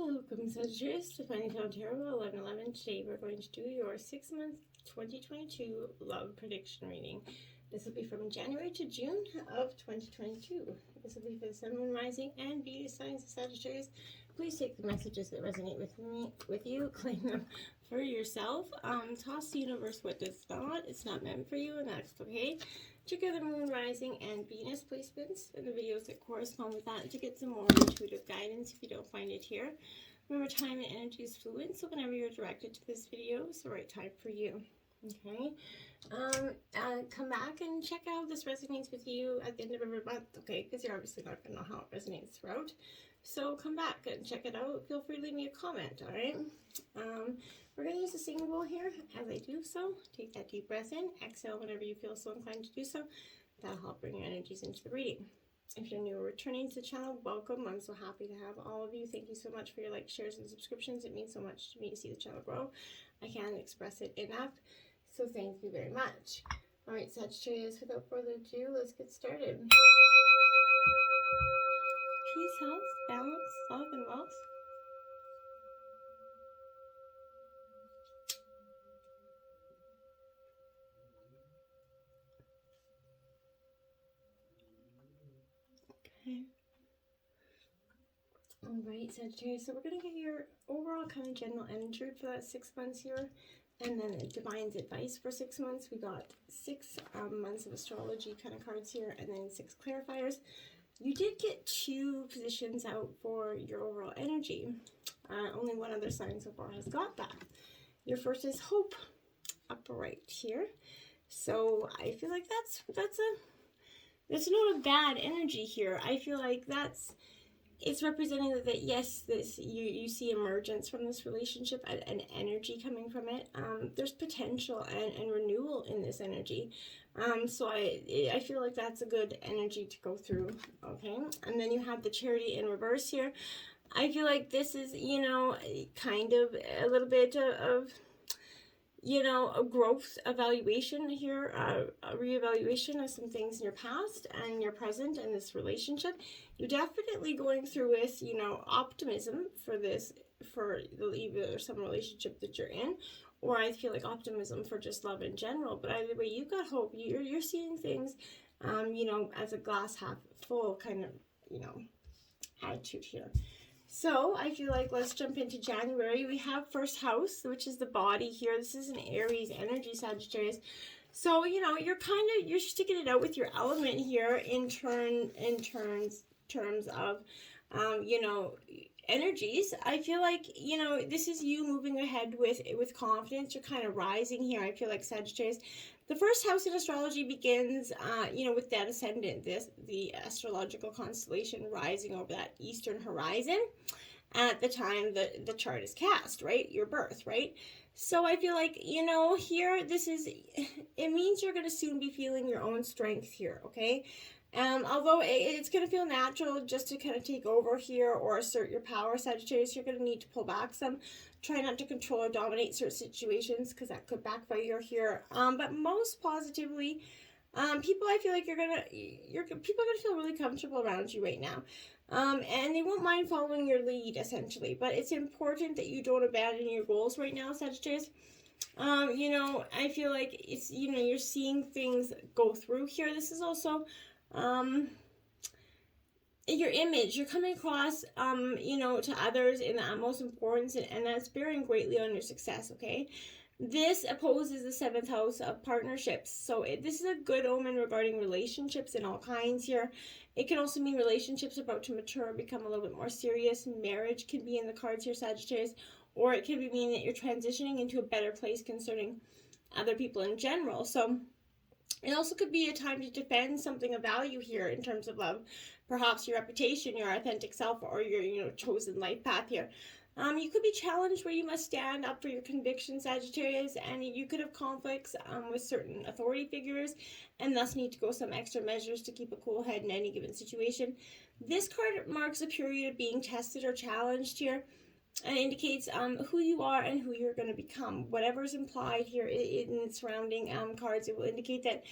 Welcome, Sagittarius, to Untitled Chapter 1111. Today we're going to do your 6-month 2022 love prediction reading. This will be from January to June of 2022. This will be for the Sun, Moon, Rising, and Venus signs of Sagittarius. Please take the messages that resonate with you, claim them for yourself. Toss the universe what does not. It's not meant for you, and that's okay. Check out the Moon, Rising, and Venus placements and the videos that correspond with that to get some more intuitive guidance if you don't find it here. Remember, time and energy is fluid, so whenever you're directed to this video, it's the right time for you. Okay? Come back and check out if this resonates with you at the end of every month, okay? Because you're obviously not going to know how it resonates throughout. So come back and check it out. Feel free to leave me a comment, all right? We're going to use a singing bowl here. As I do so, take that deep breath in. Exhale whenever you feel so inclined to do so. That'll help bring your energies into the reading. If you're new or returning to the channel, welcome. I'm so happy to have all of you. Thank you so much for your likes, shares, and subscriptions. It means so much to me to see the channel grow. I can't express it enough. So thank you very much. All right, Sagittarius, without further ado, let's get started. Peace, health, balance, love, and wealth. Okay. All right, Sagittarius. So we're going to get your overall kind of general energy for that 6 months here. And then Divine's advice for 6 months. We got 6 months of astrology kind of cards here, and then 6 clarifiers. You did get 2 positions out for your overall energy. Only one other sign so far has got that. Your first is Hope, up right here. So I feel like that's not a bad energy here. I feel like it's representing that yes, you see emergence from this relationship and energy coming from it. There's potential and renewal in this energy. So I feel like that's a good energy to go through. Okay, and then you have the Charity in reverse here. I feel like this is, you know, kind of a little bit of you know, a growth evaluation here, a reevaluation of some things in your past and your present in this relationship. You're definitely going through with, you know, optimism for this, for either some relationship that you're in, or I feel like optimism for just love in general. But either way, you've got hope. You're seeing things, you know, as a glass half full kind of, you know, attitude here. So I feel like let's jump into January. We have first house, which is the body here. This is an Aries energy, Sagittarius. So, you know, you're sticking it out with your element here in terms of, you know, energies. I feel like, you know, this is you moving ahead with confidence. You're kind of rising here. I feel like, Sagittarius. The first house in astrology begins, you know, with that ascendant, the astrological constellation rising over that eastern horizon at the time the chart is cast, right? Your birth, right? So I feel like, you know, here, it means you're going to soon be feeling your own strength here, okay? Although it's going to feel natural just to kind of take over here or assert your power, Sagittarius, you're going to need to pull back some. Try not to control or dominate certain situations because that could backfire here. But most positively, people, I feel like people are gonna feel really comfortable around you right now, and they won't mind following your lead essentially. But it's important that you don't abandon your goals right now, Sagittarius. You know, I feel like it's, you know, you're seeing things go through here. This is also your image, you're coming across, you know, to others in the utmost importance, and that's bearing greatly on your success, okay? This opposes the 7th house of partnerships. So this is a good omen regarding relationships in all kinds here. It can also mean relationships about to mature, become a little bit more serious. Marriage can be in the cards here, Sagittarius, or it could be meaning that you're transitioning into a better place concerning other people in general. So it also could be a time to defend something of value here in terms of love. Perhaps your reputation, your authentic self, or your, you know, chosen life path here. You could be challenged where you must stand up for your convictions, Sagittarius, and you could have conflicts with certain authority figures and thus need to go some extra measures to keep a cool head in any given situation. This card marks a period of being tested or challenged here and indicates who you are and who you're going to become. Whatever is implied here in surrounding cards, it will indicate that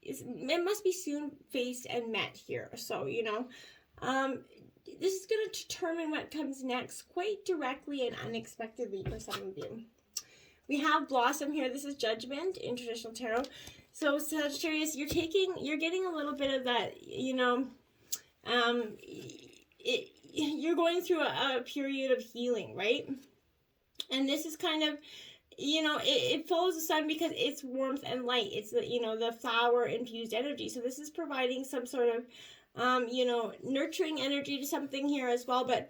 it must be soon faced and met here. So, you know, this is going to determine what comes next quite directly and unexpectedly for some of you. We have Blossom here. This is Judgment in traditional tarot. So Sagittarius, you're getting a little bit of that, you know, you're going through a period of healing, right? And this is kind of, you know, it follows the sun because it's warmth and light. It's the, you know, the flower infused energy. So this is providing some sort of, you know, nurturing energy to something here as well. But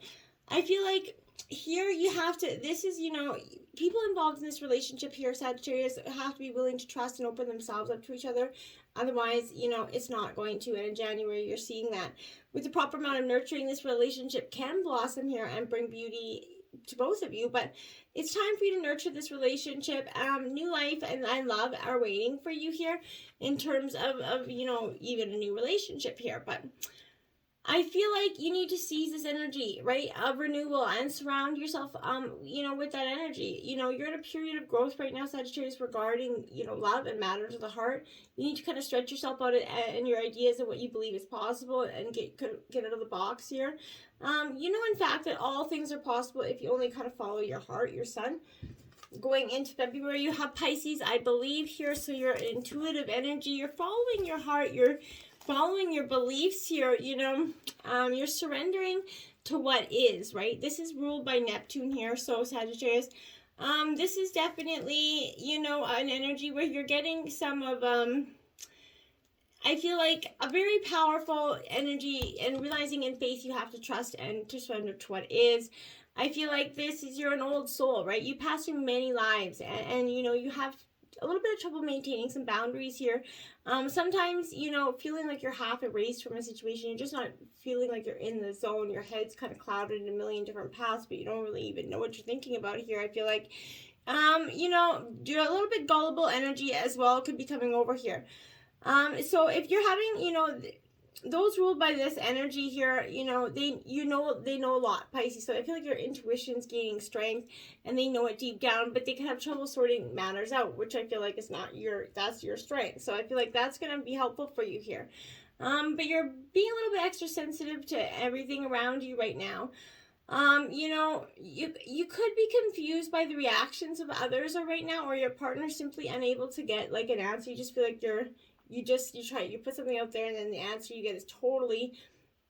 I feel like here you have to, this is, you know, people involved in this relationship here, Sagittarius, have to be willing to trust and open themselves up to each other. Otherwise, you know, it's not going to. And in January, you're seeing that. With the proper amount of nurturing, this relationship can blossom here and bring beauty to both of you. But it's time for you to nurture this relationship. New life and love are waiting for you here in terms of, you know, even a new relationship here. But I feel like you need to seize this energy, right, of renewal and surround yourself, you know, with that energy. You know, you're in a period of growth right now, Sagittarius, regarding, you know, love and matters of the heart. You need to kind of stretch yourself out and your ideas of what you believe is possible and get out of the box here. You know, in fact, that all things are possible if you only kind of follow your heart, your sun. Going into February, you have Pisces, I believe, here. So your intuitive energy, you're following your heart, you're following your beliefs here, you know, you're surrendering to what is, right? This is ruled by Neptune here, so Sagittarius, this is definitely, you know, an energy where you're getting some of, I feel like a very powerful energy, and realizing in faith you have to trust and to surrender to what is. I feel like this is, you're an old soul, right? You pass through many lives, and you know, you have a little bit of trouble maintaining some boundaries here. Sometimes, you know, feeling like you're half erased from a situation, you're just not feeling like you're in the zone. Your head's kind of clouded in a million different paths, but you don't really even know what you're thinking about here. I feel like, you know, you're a little bit gullible energy as well could be coming over here. So if you're having, you know, those ruled by this energy here, you know, they know a lot, Pisces. So I feel like your intuition's gaining strength and they know it deep down, but they can have trouble sorting matters out, which I feel like is not that's your strength. So I feel like that's going to be helpful for you here. But you're being a little bit extra sensitive to everything around you right now. You know, you could be confused by the reactions of others right now, or your partner's simply unable to get like an answer. You just feel like you put something out there and then the answer you get is totally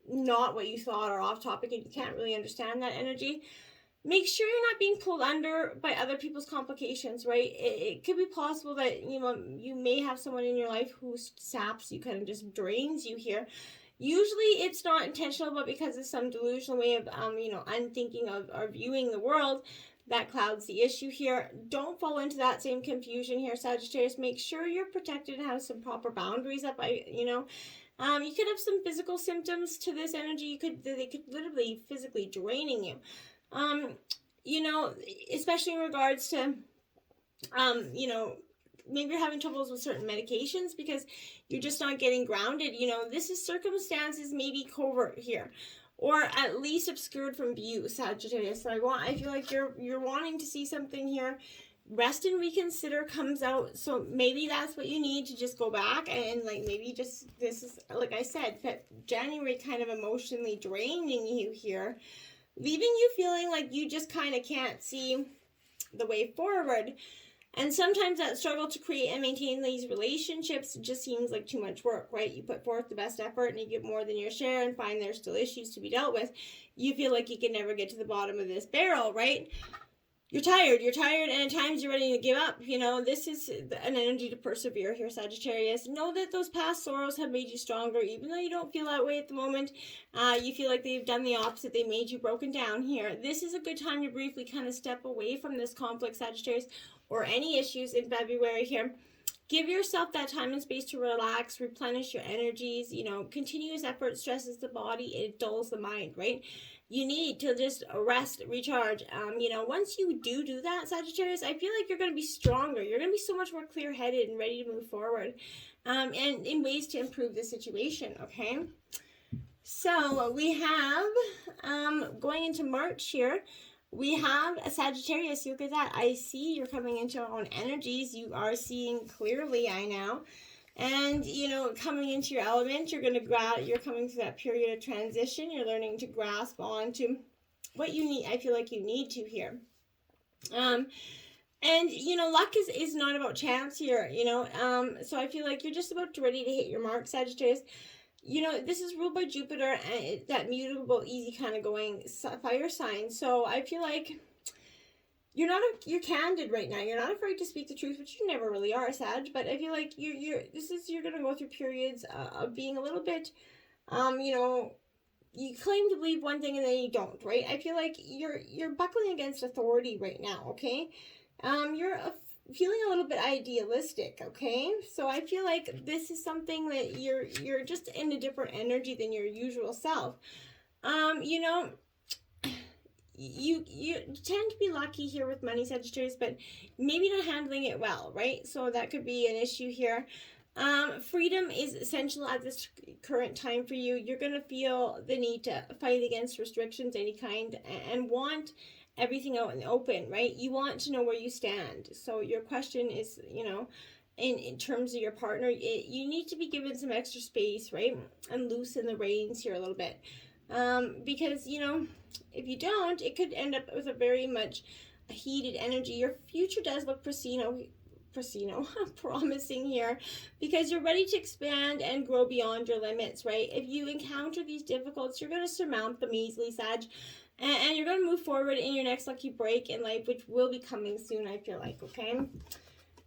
not what you thought or off topic, and you can't really understand that energy. Make sure you're not being pulled under by other people's complications, right? It could be possible that, you know, you may have someone in your life who saps you, kind of just drains you here. Usually it's not intentional, but because of some delusional way of, you know, unthinking of or viewing the world, that clouds the issue here. Don't fall into that same confusion here, Sagittarius. Make sure you're protected and have some proper boundaries up. You know, you could have some physical symptoms to this energy. They could literally physically draining you. You know, especially in regards to, you know, maybe you're having troubles with certain medications because you're just not getting grounded. You know, this is circumstances maybe covert here, or at least obscured from view, Sagittarius. So I feel like you're wanting to see something here. Rest and reconsider comes out. So maybe that's what you need to just go back and like maybe just, this is, like I said, January kind of emotionally draining you here, leaving you feeling like you just kind of can't see the way forward. And sometimes that struggle to create and maintain these relationships just seems like too much work, right? You put forth the best effort and you give more than your share and find there's still issues to be dealt with. You feel like you can never get to the bottom of this barrel, right? You're tired, and at times you're ready to give up. You know, this is an energy to persevere here, Sagittarius. Know that those past sorrows have made you stronger, even though you don't feel that way at the moment. You feel like they've done the opposite. They made you broken down here. This is a good time to briefly kind of step away from this conflict, Sagittarius, or any issues in February here. Give yourself that time and space to relax, replenish your energies. You know, continuous effort stresses the body, it dulls the mind, right? You need to just rest, recharge. You know, once you do that, Sagittarius, I feel like you're going to be stronger. You're going to be so much more clear-headed and ready to move forward, and in ways to improve the situation, okay? So we have, going into March here, we have a Sagittarius. Look at that. I see you're coming into your own energies. You are seeing clearly, I know. And, you know, coming into your element, you're coming through that period of transition. You're learning to grasp onto what you need. I feel like you need to here. And, you know, luck is not about chance here, you know. So I feel like you're just about ready to hit your mark, Sagittarius. You know, this is ruled by Jupiter, and that mutable, easy kind of going fire sign. So I feel like you're candid right now. You're not afraid to speak the truth, which you never really are, Sag. But I feel like you're gonna go through periods of being a little bit, you know, you claim to believe one thing and then you don't, right? I feel like you're buckling against authority right now, okay? You're feeling a little bit idealistic, okay? So I feel like this is something that you're just in a different energy than your usual self. You know, you tend to be lucky here with money, Sagittarius, but maybe not handling it well, right? So that could be an issue here. Freedom is essential at this current time for you. You're going to feel the need to fight against restrictions, any kind, and want everything out in the open, right? You want to know where you stand. So your question is, you know, in terms of your partner, you need to be given some extra space, right? And loosen the reins here a little bit. Because, you know, if you don't, it could end up with a very much heated energy. Your future does look promising here, because you're ready to expand and grow beyond your limits, right? If you encounter these difficulties, you're going to surmount them easily, Sag, and you're going to move forward in your next lucky break in life, which will be coming soon, I feel like, okay?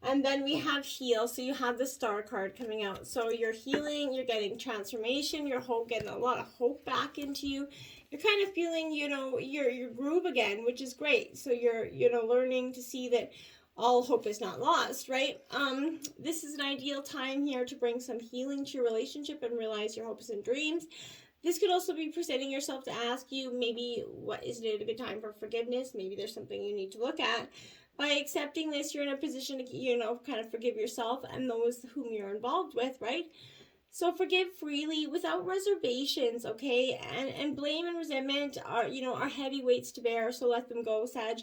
And then we have heal. So you have the star card coming out. So you're healing, you're getting transformation, you're getting a lot of hope back into you. You're kind of feeling, you know, your groove again, which is great. So you're, you know, learning to see that all hope is not lost, right? This is an ideal time here to bring some healing to your relationship and realize your hopes and dreams. This could also be presenting yourself to ask you, maybe, what isn't it a good time for forgiveness? Maybe there's something you need to look at. By accepting this, you're in a position to, you know, kind of forgive yourself and those whom you're involved with, right? So forgive freely without reservations, okay? And blame and resentment are, you know, are heavy weights to bear, so let them go, Sag.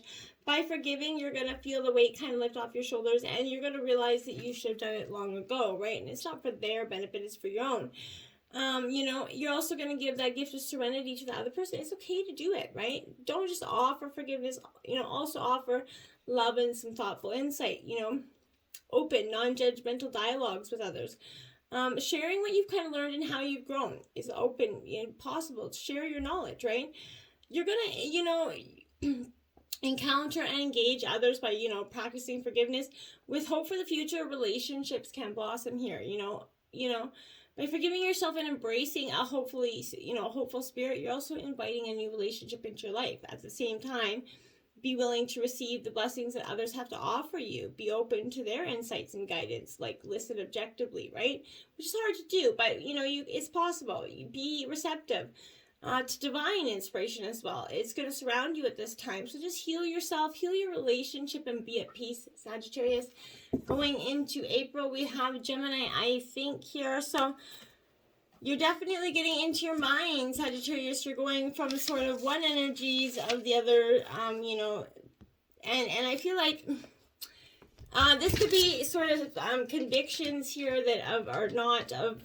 By forgiving, you're going to feel the weight kind of lift off your shoulders, and you're going to realize that you should have done it long ago, right? And it's not for their benefit, it's for your own. You know, you're also going to give that gift of serenity to the other person. It's okay to do it, right? Don't just offer forgiveness, you know, also offer love and some thoughtful insight, you know, open, non-judgmental dialogues with others. Sharing what you've kind of learned and how you've grown is open and possible. Share your knowledge, right? You're going to, you know, encounter and engage others by, you know, practicing forgiveness. With hope for the future, relationships can blossom here, you know, by forgiving yourself and embracing a hopeful spirit, you're also inviting a new relationship into your life. At the same time, be willing to receive the blessings that others have to offer you. Be open to their insights and guidance, like listen objectively, right? Which is hard to do, but, you know, it's possible. Be receptive to divine inspiration as well. It's going to surround you at this time. So just heal yourself, heal your relationship, and be at peace, Sagittarius. Going into April, we have Gemini, I think, here. So you're definitely getting into your mind, Sagittarius. You're going from sort of one energies of the other, you know, and I feel like this could be sort of convictions here that are not of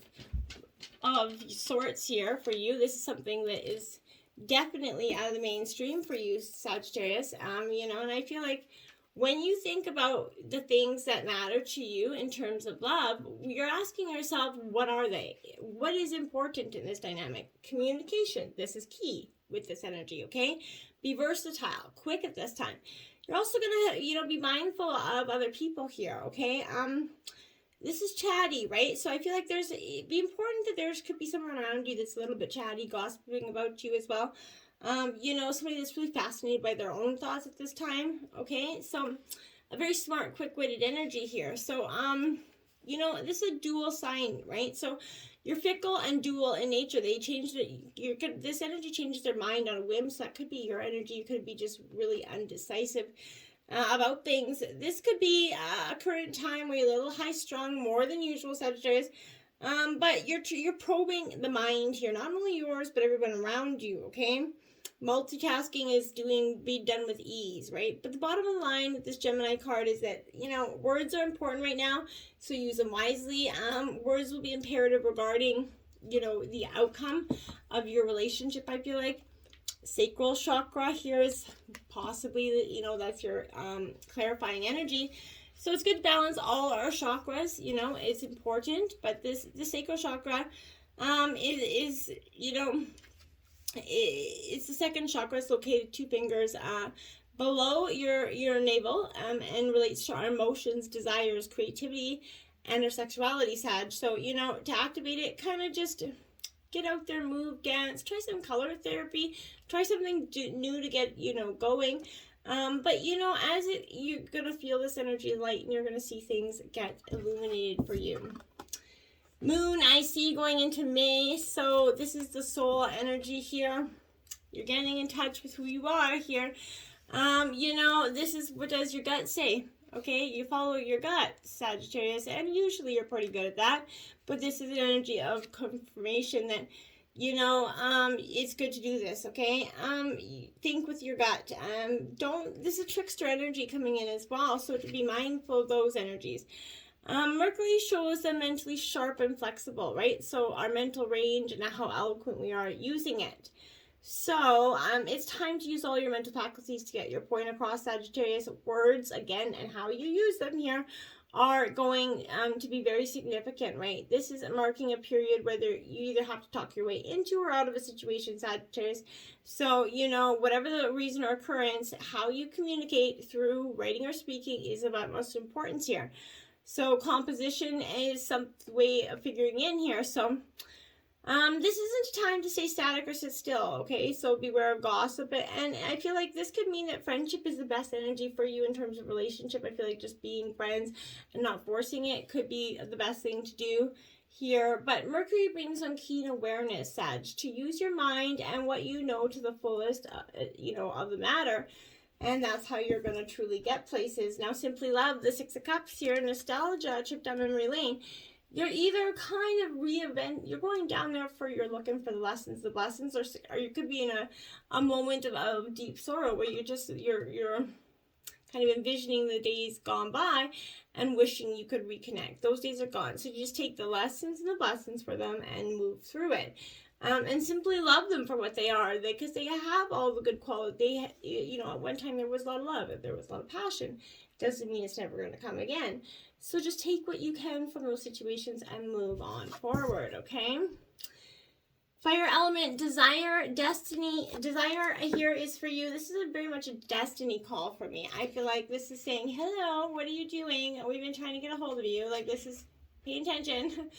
sorts here for you. This is something that is definitely out of the mainstream for you, Sagittarius. You know, and I feel like when you think about the things that matter to you in terms of love, you're asking yourself, what are they? What is important in this dynamic? Communication. This is key with this energy, okay? Be versatile, quick at this time. You're also going to, you know, be mindful of other people here, okay? This is chatty, right? So I feel like it'd be important that there could be someone around you that's a little bit chatty, gossiping about you as well. You know, somebody that's really fascinated by their own thoughts at this time, okay? So a very smart, quick-witted energy here. So, you know, this is a dual sign, right? So you're fickle and dual in nature. They change this energy changes their mind on a whim. So that could be your energy. You could be just really undecisive about things. This could be a current time where you're a little high-strung, more than usual, Sagittarius. But you're probing the mind here, not only yours, but everyone around you, okay? multitasking is be done with ease, right? But the bottom of the line with this Gemini card is that, words are important right now, so use them wisely. Words will be imperative regarding, the outcome of your relationship, I feel like. Sacral Chakra here is possibly, that's your clarifying energy. So it's good to balance all our chakras, it's important. But the Sacral Chakra is it's the second chakra. It's located 2 fingers below your navel, and relates to our emotions, desires, creativity, and our sexuality, Sag. So, to activate it, kind of just get out there, move, dance, try some color therapy, try something new to get, going. But, you're going to feel this energy light, and you're going to see things get illuminated for you. Moon, I see going into May, so this is the soul energy here. You're getting in touch with who you are here. This is what does your gut say, okay? You follow your gut, Sagittarius, and usually you're pretty good at that. But this is an energy of confirmation that, it's good to do this, okay? Think with your gut. This is a trickster energy coming in as well, so to be mindful of those energies. Mercury shows them mentally sharp and flexible, right? So our mental range and how eloquent we are using it. So it's time to use all your mental faculties to get your point across, Sagittarius. Words, again, and how you use them here are going to be very significant, right? This is marking a period where you either have to talk your way into or out of a situation, Sagittarius. So, whatever the reason or occurrence, how you communicate through writing or speaking is of utmost importance here. So composition is some way of figuring in here. So this isn't a time to stay static or sit still, okay? So beware of gossip. And I feel like this could mean that friendship is the best energy for you in terms of relationship. I feel like just being friends and not forcing it could be the best thing to do here. But Mercury brings on keen awareness, Sag, to use your mind and what you know to the fullest, of the matter. And that's how you're going to truly get places. Now, simply love, the 6 of Cups here, nostalgia, trip down memory lane. You're either kind of you're going down there you're looking for the lessons, or you could be in a moment of deep sorrow where you're kind of envisioning the days gone by and wishing you could reconnect. Those days are gone. So you just take the lessons and the blessings for them and move through it. And simply love them for what they are, because they have all the good quality. At one time there was a lot of love, there was a lot of passion. Doesn't mean it's never going to come again. So just take what you can from those situations and move on forward, okay? Fire element, desire, destiny. Desire here is for you. This is very much a destiny call for me. I feel like this is saying, hello, what are you doing? We've been trying to get a hold of you. Like, this is, pay attention.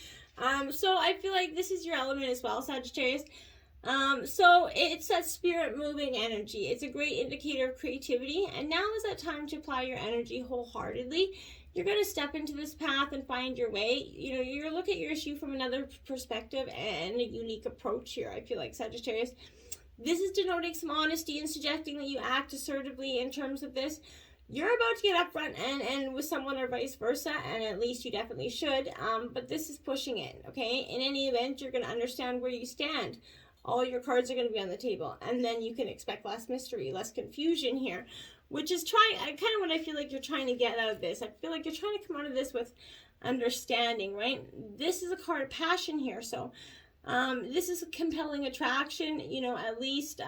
So I feel like this is your element as well, Sagittarius. So it's that spirit moving energy. It's a great indicator of creativity. And now is that time to apply your energy wholeheartedly. You're going to step into this path and find your way. You're look at your issue from another perspective and a unique approach here, I feel like, Sagittarius. This is denoting some honesty and suggesting that you act assertively in terms of this. You're about to get up front and with someone or vice versa, and at least you definitely should, but this is pushing it, okay? In any event, you're going to understand where you stand. All your cards are going to be on the table, and then you can expect less mystery, less confusion here, which is kind of what I feel like you're trying to get out of this. I feel like you're trying to come out of this with understanding, right? This is a card of passion here, so this is a compelling attraction, at least,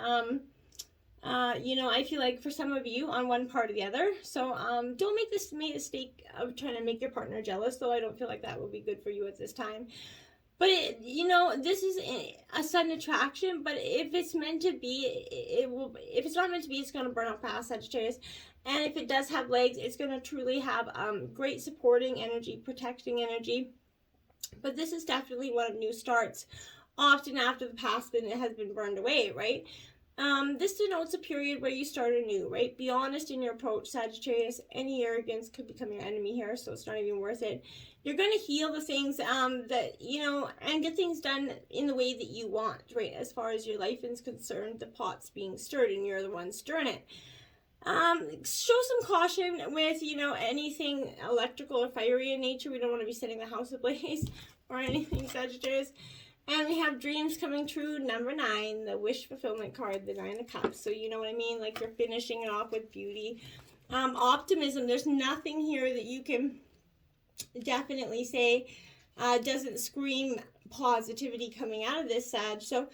I feel like for some of you on one part or the other. So don't make this mistake of trying to make your partner jealous, though I don't feel like that would be good for you at this time. But, this is a sudden attraction, but if it's meant to be, it will. If it's not meant to be, it's going to burn out fast, Sagittarius. And if it does have legs, it's going to truly have great supporting energy, protecting energy. But this is definitely one of new starts, often after the past has been burned away, right? This denotes a period where you start anew, right? Be honest in your approach, Sagittarius. Any arrogance could become your enemy here, so it's not even worth it. You're going to heal the things that, and get things done in the way that you want, right? As far as your life is concerned, the pot's being stirred and you're the one stirring it. Show some caution with, anything electrical or fiery in nature. We don't want to be setting the house ablaze or anything, Sagittarius. And we have dreams coming true, number 9, the wish fulfillment card, the 9 of Cups. So you know what I mean? Like you're finishing it off with beauty. Optimism. There's nothing here that you can definitely say doesn't scream positivity coming out of this, Sag. So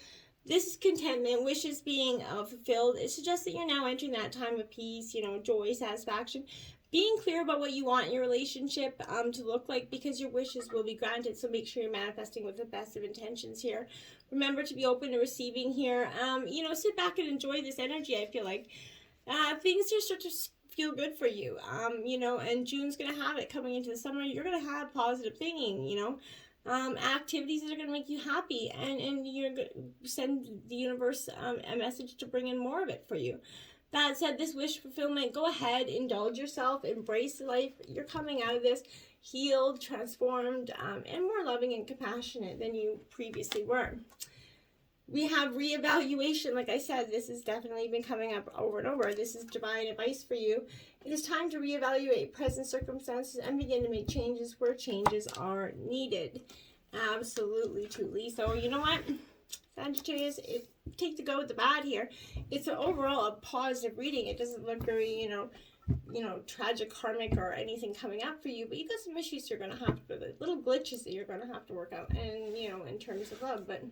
this is contentment, wishes being fulfilled. It suggests that you're now entering that time of peace, you know, joy, satisfaction. Being clear about what you want your relationship to look like, because your wishes will be granted. So make sure you're manifesting with the best of intentions here. Remember to be open to receiving here. You know, sit back and enjoy this energy. I feel like things just start to feel good for you. You know, and June's going to have it coming into the summer. You're going to have positive thinking, you know. Activities that are going to make you happy, and you're going to send the universe a message to bring in more of it for you. That said, this wish fulfillment, go ahead, indulge yourself, embrace life. You're coming out of this healed, transformed, and more loving and compassionate than you previously were. We have reevaluation. Like I said, this has definitely been coming up over and over. This is divine advice for you. It is time to reevaluate present circumstances and begin to make changes where changes are needed. Absolutely, truly. So you know what, Sagittarius, take the good with the bad here. It's overall a positive reading. It doesn't look very, you know, tragic, karmic, or anything coming up for you, but you got some issues you're going to have to, little glitches that you're going to have to work out, and, you know, in terms of love, but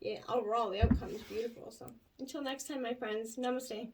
yeah, overall, the outcome is beautiful. So until next time, my friends, namaste.